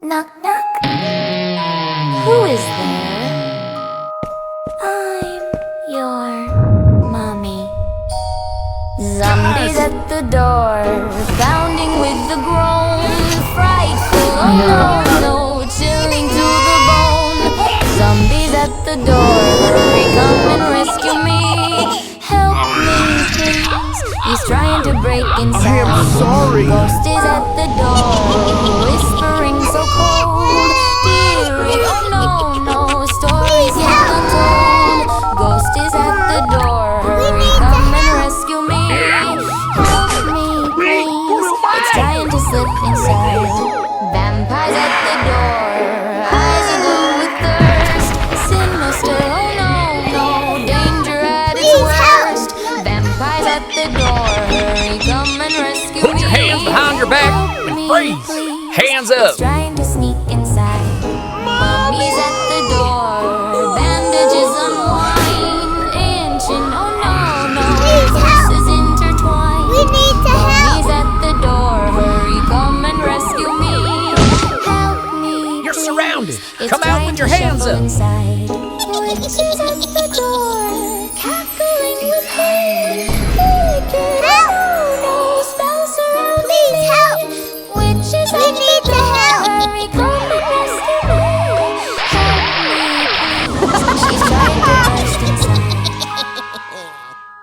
Knock, knock. Who is there? I'm your mommy. Zombies at the door, pounding with the groan. Frightful, oh no, no, chilling to the bone. Zombies at the door, hurry, come and rescue me. Help me, please. He's trying to break inside. I am sorry. Ghost is at the door, whispering so cold. Dearie, oh no, no, stories yet untold. Ghost is at the door, hurry, come and rescue me. Help me, please. It's trying to slip inside. Vampires at the door, eyes aglow with thirst. Sinister, oh no, no, danger at its worst. Vampires at the door, hurry, come and rescue me. Put your hands behind your back and freeze. Hands up. It's trying to sneak inside. Mommy's at the door, bandages unwind. Inching, oh no, no, forces intertwined. We need to Mommy's at the door, hurry, come and rescue me. Help me, You're please. surrounded. It's Come out with your trying to hands shuffle up. inside. Witches at the door.